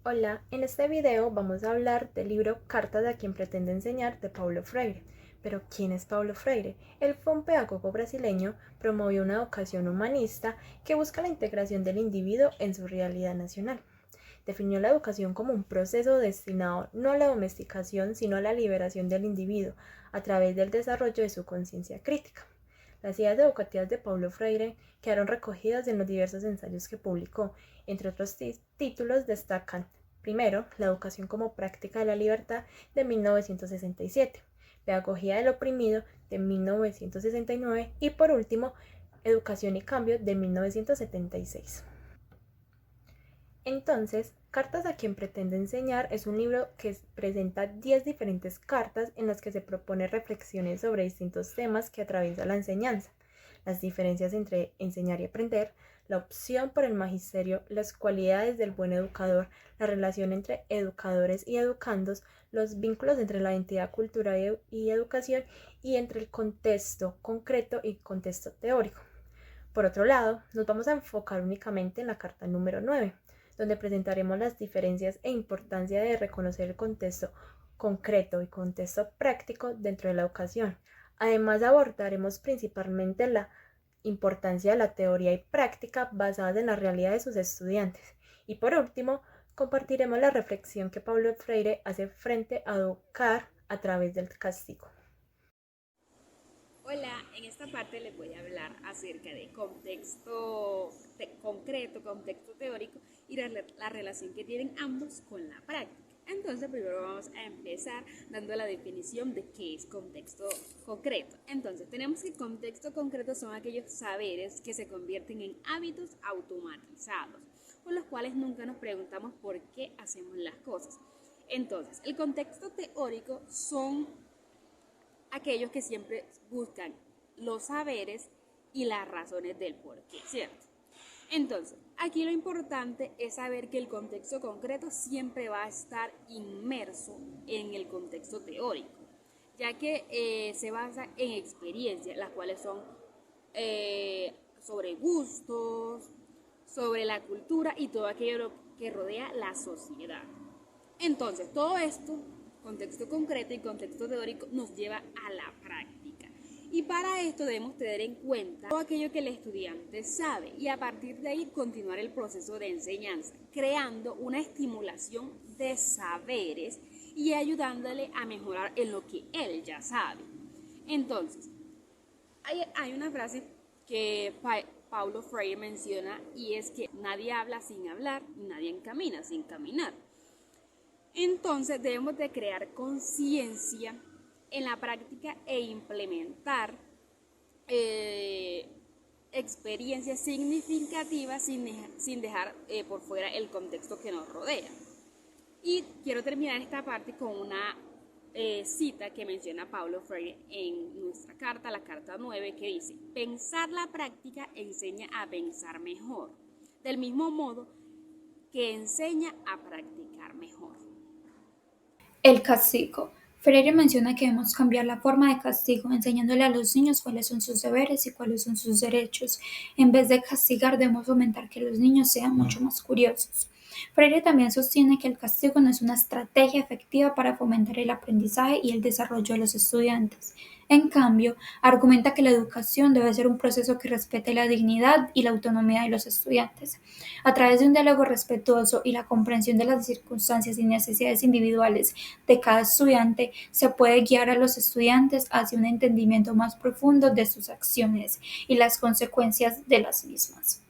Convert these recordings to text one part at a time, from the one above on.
Hola, en este video vamos a hablar del libro Cartas a quien pretende enseñar de Paulo Freire. Pero ¿quién es Paulo Freire? Él fue un pedagogo brasileño, promovió una educación humanista que busca la integración del individuo en su realidad nacional. Definió la educación como un proceso destinado no a la domesticación, sino a la liberación del individuo a través del desarrollo de su conciencia crítica. Las ideas educativas de Paulo Freire quedaron recogidas en los diversos ensayos que publicó. Entre otros títulos destacan, primero, La educación como práctica de la libertad de 1967, Pedagogía del oprimido de 1969 y por último, Educación y cambio de 1976. Entonces, Cartas a quien pretende enseñar es un libro que presenta 10 diferentes cartas en las que se propone reflexiones sobre distintos temas que atraviesa la enseñanza, las diferencias entre enseñar y aprender, la opción por el magisterio, las cualidades del buen educador, la relación entre educadores y educandos, los vínculos entre la identidad cultural y educación y entre el contexto concreto y contexto teórico. Por otro lado, nos vamos a enfocar únicamente en la carta número 9, donde presentaremos las diferencias e importancia de reconocer el contexto concreto y contexto práctico dentro de la educación. Además, abordaremos principalmente la importancia de la teoría y práctica basadas en la realidad de sus estudiantes. Y por último, compartiremos la reflexión que Paulo Freire hace frente a educar a través del castigo. Hola, en esta parte les voy a hablar acerca de contexto concreto, contexto teórico y la relación que tienen ambos con la práctica. Entonces, primero vamos a empezar dando la definición de qué es contexto concreto. Entonces, tenemos que contexto concreto son aquellos saberes que se convierten en hábitos automatizados, con los cuales nunca nos preguntamos por qué hacemos las cosas. Entonces, el contexto teórico son aquellos que siempre buscan los saberes y las razones del porqué, ¿cierto? Entonces, aquí lo importante es saber que el contexto concreto siempre va a estar inmerso en el contexto teórico, ya que se basa en experiencias, las cuales son sobre gustos, sobre la cultura y todo aquello que rodea la sociedad. Entonces, todo esto, contexto concreto y contexto teórico, nos lleva a la práctica. Y para esto debemos tener en cuenta todo aquello que el estudiante sabe y a partir de ahí continuar el proceso de enseñanza, creando una estimulación de saberes y ayudándole a mejorar en lo que él ya sabe. Entonces, hay una frase que Paulo Freire menciona y es que nadie habla sin hablar, nadie camina sin caminar. Entonces debemos de crear conciencia en la práctica e implementar experiencias significativas sin dejar por fuera el contexto que nos rodea. Y quiero terminar esta parte con una cita que menciona Paulo Freire en nuestra carta, la carta 9, que dice: pensar la práctica enseña a pensar mejor, del mismo modo que enseña a practicar mejor. El castigo. Freire menciona que debemos cambiar la forma de castigo, enseñándole a los niños cuáles son sus deberes y cuáles son sus derechos. En vez de castigar, debemos fomentar que los niños sean mucho más curiosos. Freire también sostiene que el castigo no es una estrategia efectiva para fomentar el aprendizaje y el desarrollo de los estudiantes. En cambio, argumenta que la educación debe ser un proceso que respete la dignidad y la autonomía de los estudiantes. A través de un diálogo respetuoso y la comprensión de las circunstancias y necesidades individuales de cada estudiante, se puede guiar a los estudiantes hacia un entendimiento más profundo de sus acciones y las consecuencias de las mismas.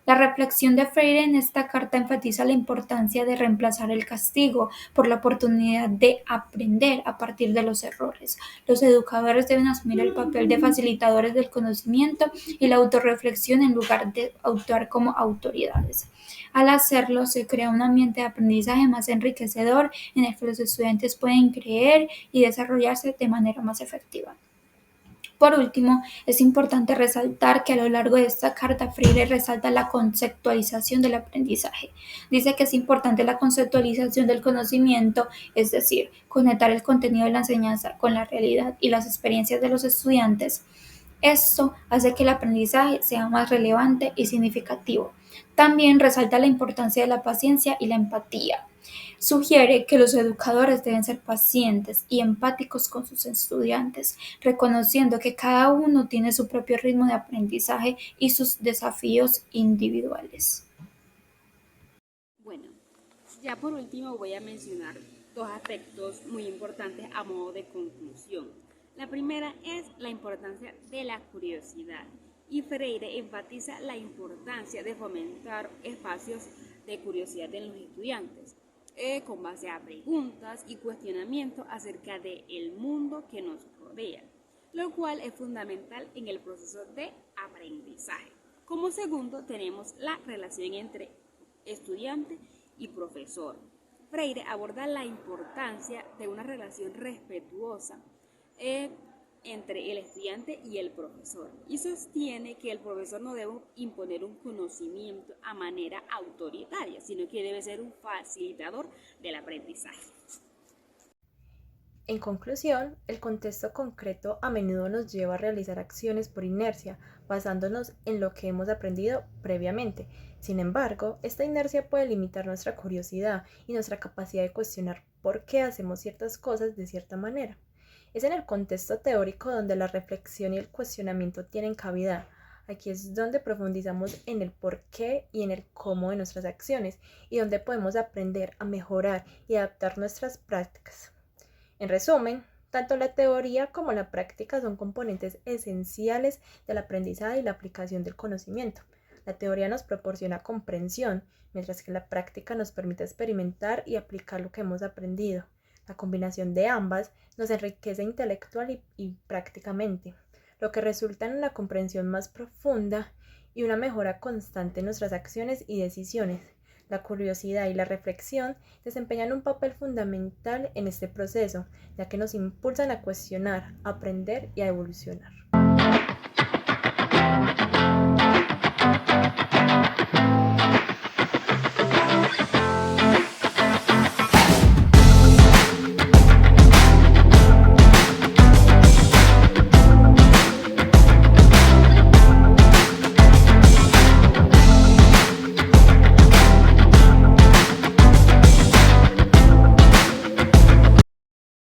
La reflexión de Freire en esta carta enfatiza la importancia de reemplazar el castigo por la oportunidad de aprender a partir de los errores. Los educadores deben asumir el papel de facilitadores del conocimiento y la autorreflexión en lugar de actuar como autoridades. Al hacerlo, se crea un ambiente de aprendizaje más enriquecedor en el que los estudiantes pueden creer y desarrollarse de manera más efectiva. Por último, es importante resaltar que a lo largo de esta carta Freire resalta la conceptualización del aprendizaje. Dice que es importante la conceptualización del conocimiento, es decir, conectar el contenido de la enseñanza con la realidad y las experiencias de los estudiantes. Esto hace que el aprendizaje sea más relevante y significativo. También resalta la importancia de la paciencia y la empatía. Sugiere que los educadores deben ser pacientes y empáticos con sus estudiantes, reconociendo que cada uno tiene su propio ritmo de aprendizaje y sus desafíos individuales. Bueno, ya por último voy a mencionar dos aspectos muy importantes a modo de conclusión. La primera es la importancia de la curiosidad, y Freire enfatiza la importancia de fomentar espacios de curiosidad en los estudiantes, con base a preguntas y cuestionamientos acerca del mundo que nos rodea, lo cual es fundamental en el proceso de aprendizaje. Como segundo, tenemos la relación entre estudiante y profesor. Freire aborda la importancia de una relación respetuosa entre el estudiante y el profesor, y sostiene que el profesor no debe imponer un conocimiento a manera autoritaria, sino que debe ser un facilitador del aprendizaje. En conclusión, el contexto concreto a menudo nos lleva a realizar acciones por inercia, basándonos en lo que hemos aprendido previamente. Sin embargo, esta inercia puede limitar nuestra curiosidad y nuestra capacidad de cuestionar por qué hacemos ciertas cosas de cierta manera. Es en el contexto teórico donde la reflexión y el cuestionamiento tienen cabida. Aquí es donde profundizamos en el por qué y en el cómo de nuestras acciones, y donde podemos aprender a mejorar y adaptar nuestras prácticas. En resumen, tanto la teoría como la práctica son componentes esenciales del aprendizaje y la aplicación del conocimiento. La teoría nos proporciona comprensión, mientras que la práctica nos permite experimentar y aplicar lo que hemos aprendido. La combinación de ambas nos enriquece intelectual y prácticamente, lo que resulta en una comprensión más profunda y una mejora constante en nuestras acciones y decisiones. La curiosidad y la reflexión desempeñan un papel fundamental en este proceso, ya que nos impulsan a cuestionar, a aprender y a evolucionar.